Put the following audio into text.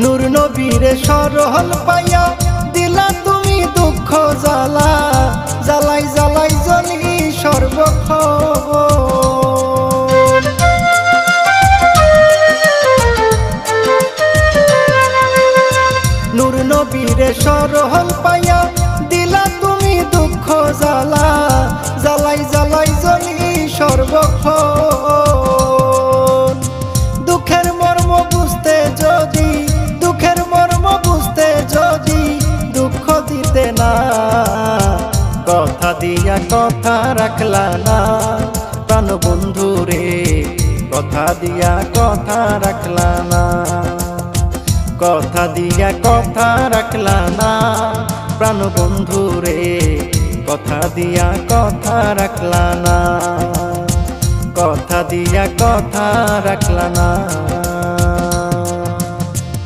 নূর নবীরে সরল পাইয়া দিলা তুমি দুঃখ জ্বালা, জ্বালাই জ্বালাই জ্বলি সর্বক্ষণ। নূর নবীরে সরল পাইয়া দিলা তুমি দুঃখ জ্বালা, জ্বালাই জ্বালাই জ্বলি সর্বক্ষণ। দুঃখের মর্ম বুঝতে যদি, দুঃখের মর্ম বুঝতে যদি দুঃখ দিতে না, কথা দিয়া কথা রাখলা না প্রাণ বন্ধু রে, কথা দিয়া কথা রাখলা না, কথা দিয়া কথা রাখলা না প্রাণ বন্ধু রে, কথা দিয়া কথা রাখলা না, কথা দিয়া কথা রাখলা না।